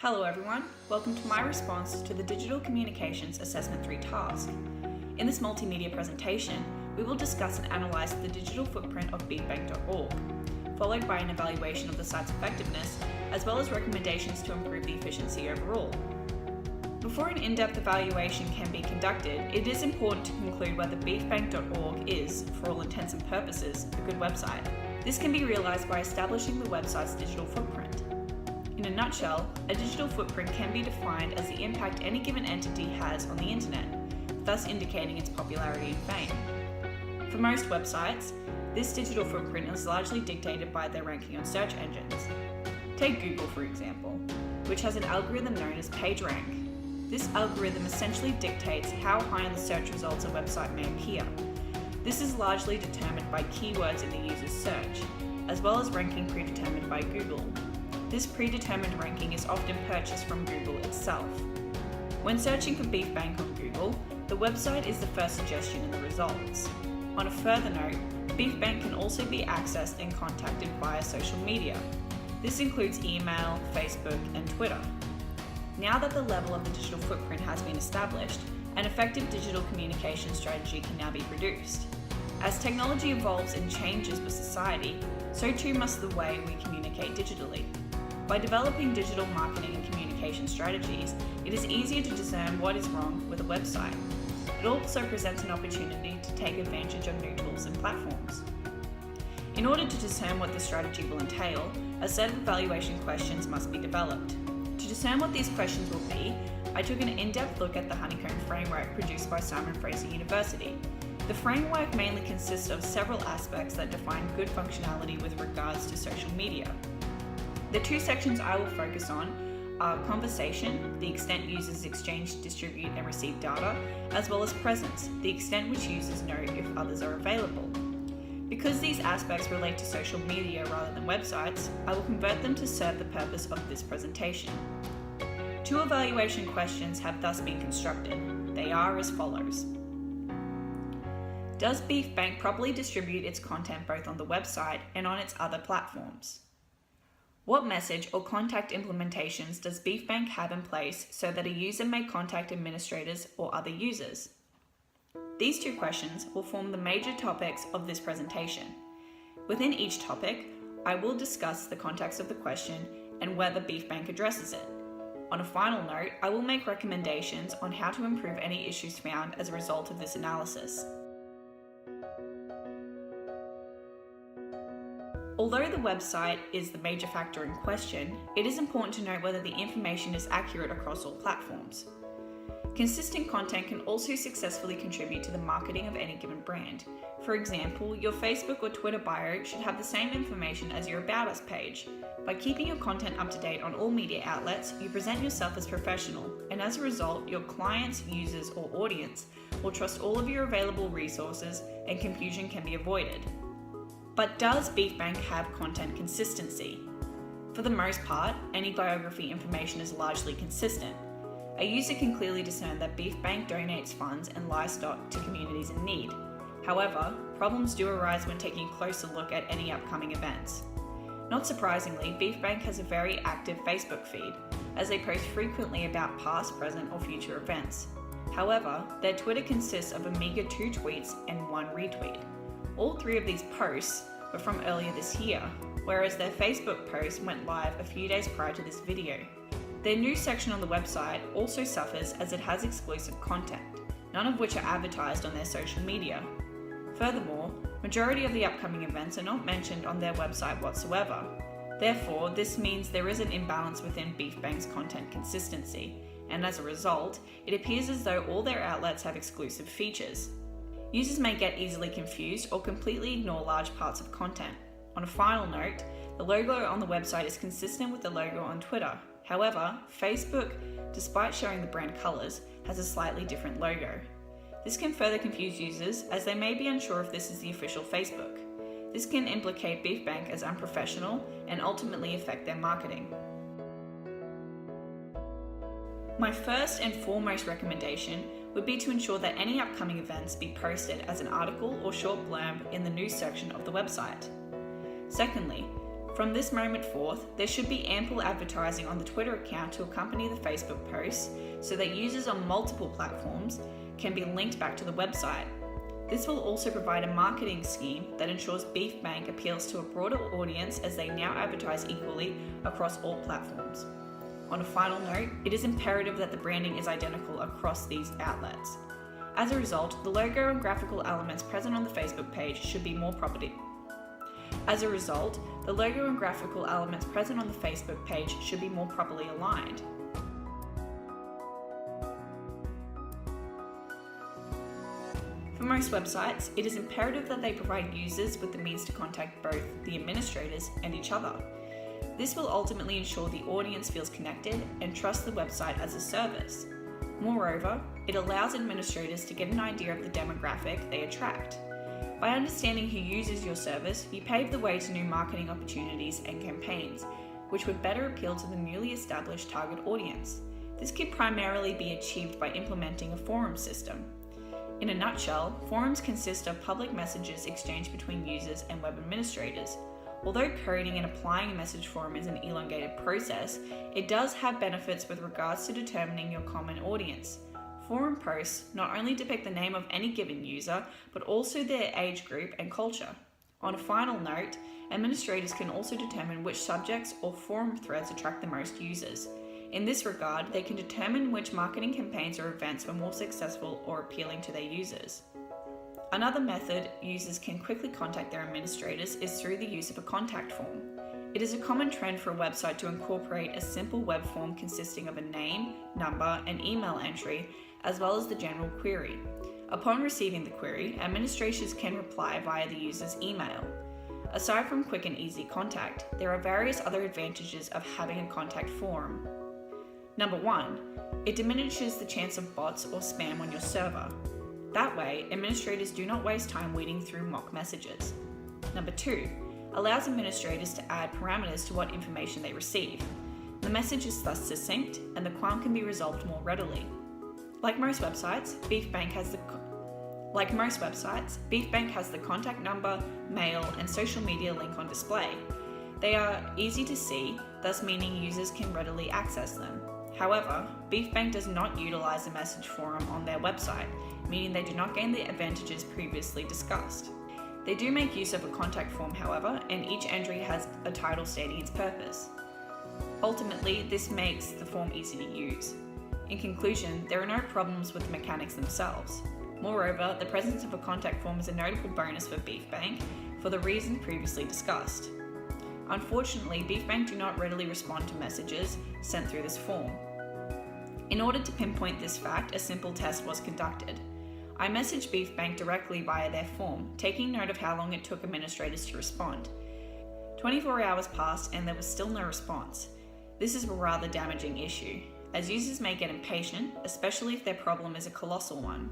Hello everyone, welcome to my response to the Digital Communications Assessment 3 task. In this multimedia presentation, we will discuss and analyse the digital footprint of beefbank.org, followed by an evaluation of the site's effectiveness, as well as recommendations to improve the efficiency overall. Before an in-depth evaluation can be conducted, it is important to conclude whether beefbank.org is, for all intents and purposes, a good website. This can be realised by establishing the website's digital footprint. In a nutshell, a digital footprint can be defined as the impact any given entity has on the internet, thus indicating its popularity and fame. For most websites, this digital footprint is largely dictated by their ranking on search engines. Take Google, for example, which has an algorithm known as PageRank. This algorithm essentially dictates how high in the search results a website may appear. This is largely determined by keywords in the user's search, as well as ranking predetermined by Google. This predetermined ranking is often purchased from Google itself. When searching for beefbank on Google, the website is the first suggestion in the results. On a further note, beefbank can also be accessed and contacted via social media. This includes email, Facebook, and Twitter. Now that the level of the digital footprint has been established, an effective digital communication strategy can now be produced. As technology evolves and changes with society, so too must the way we communicate digitally. By developing digital marketing and communication strategies, it is easier to discern what is wrong with a website. It also presents an opportunity to take advantage of new tools and platforms. In order to discern what the strategy will entail, a set of evaluation questions must be developed. To discern what these questions will be, I took an in-depth look at the Honeycomb framework produced by Simon Fraser University. The framework mainly consists of several aspects that define good functionality with regards to social media. The two sections I will focus on are conversation, the extent users exchange, distribute and receive data, as well as presence, the extent which users know if others are available. Because these aspects relate to social media rather than websites, I will convert them to serve the purpose of this presentation. Two evaluation questions have thus been constructed. They are as follows. Does beefbank properly distribute its content both on the website and on its other platforms? What message or contact implementations does beefbank have in place so that a user may contact administrators or other users? These two questions will form the major topics of this presentation. Within each topic, I will discuss the context of the question and whether beefbank addresses it. On a final note, I will make recommendations on how to improve any issues found as a result of this analysis. Although the website is the major factor in question, it is important to note whether the information is accurate across all platforms. Consistent content can also successfully contribute to the marketing of any given brand. For example, your Facebook or Twitter bio should have the same information as your About Us page. By keeping your content up to date on all media outlets, you present yourself as professional, and as a result, your clients, users, or audience will trust all of your available resources and confusion can be avoided. But does beefbank have content consistency? For the most part, any biography information is largely consistent. A user can clearly discern that beefbank donates funds and livestock to communities in need. However, problems do arise when taking a closer look at any upcoming events. Not surprisingly, beefbank has a very active Facebook feed, as they post frequently about past, present, or future events. However, their Twitter consists of a meager 2 tweets and 1 retweet. All 3 of these posts were from earlier this year, whereas their Facebook post went live a few days prior to this video. Their news section on the website also suffers as it has exclusive content, none of which are advertised on their social media. Furthermore, majority of the upcoming events are not mentioned on their website whatsoever. Therefore, this means there is an imbalance within beefbank's content consistency, and as a result, it appears as though all their outlets have exclusive features. Users may get easily confused or completely ignore large parts of content. On a final note, the logo on the website is consistent with the logo on Twitter. However, Facebook, despite showing the brand colours, has a slightly different logo. This can further confuse users as they may be unsure if this is the official Facebook. This can implicate beefbank as unprofessional and ultimately affect their marketing. My first and foremost recommendation would be to ensure that any upcoming events be posted as an article or short blurb in the news section of the website. Secondly, From this moment forth, there should be ample advertising on the Twitter account to accompany the Facebook posts so that users on multiple platforms can be linked back to the website. This will also provide a marketing scheme that ensures Beef Bank appeals to a broader audience as they now advertise equally across all platforms. On a final note, it is imperative that the branding is identical across these outlets. As a result, the logo and graphical elements present on the Facebook page should be more properly aligned. For most websites, it is imperative that they provide users with the means to contact both the administrators and each other. This will ultimately ensure the audience feels connected and trusts the website as a service. Moreover, it allows administrators to get an idea of the demographic they attract. By understanding who uses your service, you pave the way to new marketing opportunities and campaigns, which would better appeal to the newly established target audience. This could primarily be achieved by implementing a forum system. In a nutshell, forums consist of public messages exchanged between users and web administrators. Although coding and applying a message forum is an elongated process, it does have benefits with regards to determining your common audience. Forum posts not only depict the name of any given user, but also their age group and culture. On a final note, administrators can also determine which subjects or forum threads attract the most users. In this regard, they can determine which marketing campaigns or events were more successful or appealing to their users. Another method users can quickly contact their administrators is through the use of a contact form. It is a common trend for a website to incorporate a simple web form consisting of a name, number, and email entry, as well as the general query. Upon receiving the query, administrators can reply via the user's email. Aside from quick and easy contact, there are various other advantages of having a contact form. Number 1, it diminishes the chance of bots or spam on your server. That way, administrators do not waste time weeding through mock messages. Number 2, allows administrators to add parameters to what information they receive. The message is thus succinct and the qualm can be resolved more readily. Like most websites, Beef Bank has the contact number, mail, and social media link on display. They are easy to see, thus meaning users can readily access them. However, Beef Bank does not utilize a message forum on their website, meaning they do not gain the advantages previously discussed. They do make use of a contact form, however, and each entry has a title stating its purpose. Ultimately, this makes the form easy to use. In conclusion, there are no problems with the mechanics themselves. Moreover, the presence of a contact form is a notable bonus for Beef Bank for the reasons previously discussed. Unfortunately, Beef Bank do not readily respond to messages sent through this form. In order to pinpoint this fact, a simple test was conducted. I messaged Beef Bank directly via their form, taking note of how long it took administrators to respond. 24 hours passed and there was still no response. This is a rather damaging issue, as users may get impatient, especially if their problem is a colossal one.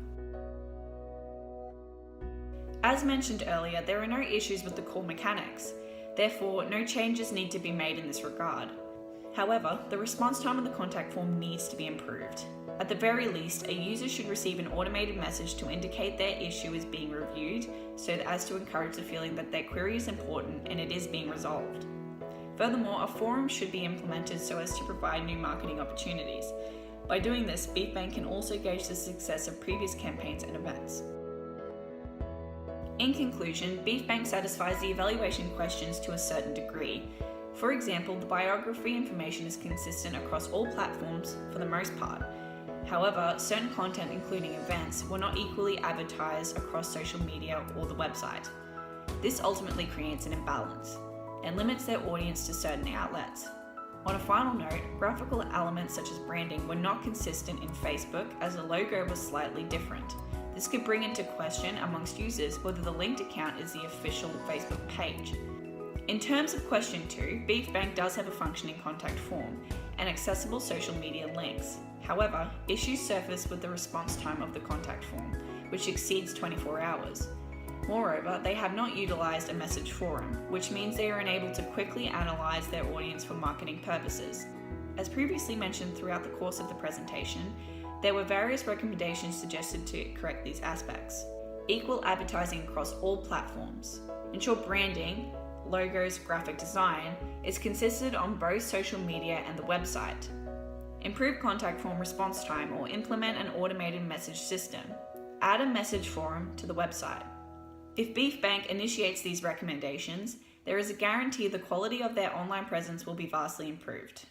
As mentioned earlier, there are no issues with the core mechanics. Therefore, no changes need to be made in this regard. However, the response time on the contact form needs to be improved. At the very least, a user should receive an automated message to indicate their issue is being reviewed, so as to encourage the feeling that their query is important and it is being resolved. Furthermore, a forum should be implemented so as to provide new marketing opportunities. By doing this, Beef Bank can also gauge the success of previous campaigns and events. In conclusion, Beef Bank satisfies the evaluation questions to a certain degree. For example, the biography information is consistent across all platforms for the most part. However, certain content, including events, were not equally advertised across social media or the website. This ultimately creates an imbalance and limits their audience to certain outlets. On a final note, graphical elements such as branding were not consistent in Facebook, as the logo was slightly different. This could bring into question amongst users whether the linked account is the official Facebook page. In terms of question 2, Beef Bank does have a functioning contact form and accessible social media links. However, issues surface with the response time of the contact form, which exceeds 24 hours. Moreover, they have not utilized a message forum, which means they are unable to quickly analyze their audience for marketing purposes. As previously mentioned throughout the course of the presentation, there were various recommendations suggested to correct these aspects. Equal advertising across all platforms. Ensure branding, logos, graphic design is consistent on both social media and the website. Improve contact form response time or implement an automated message system. Add a message forum to the website. If Beef Bank initiates these recommendations, there is a guarantee the quality of their online presence will be vastly improved.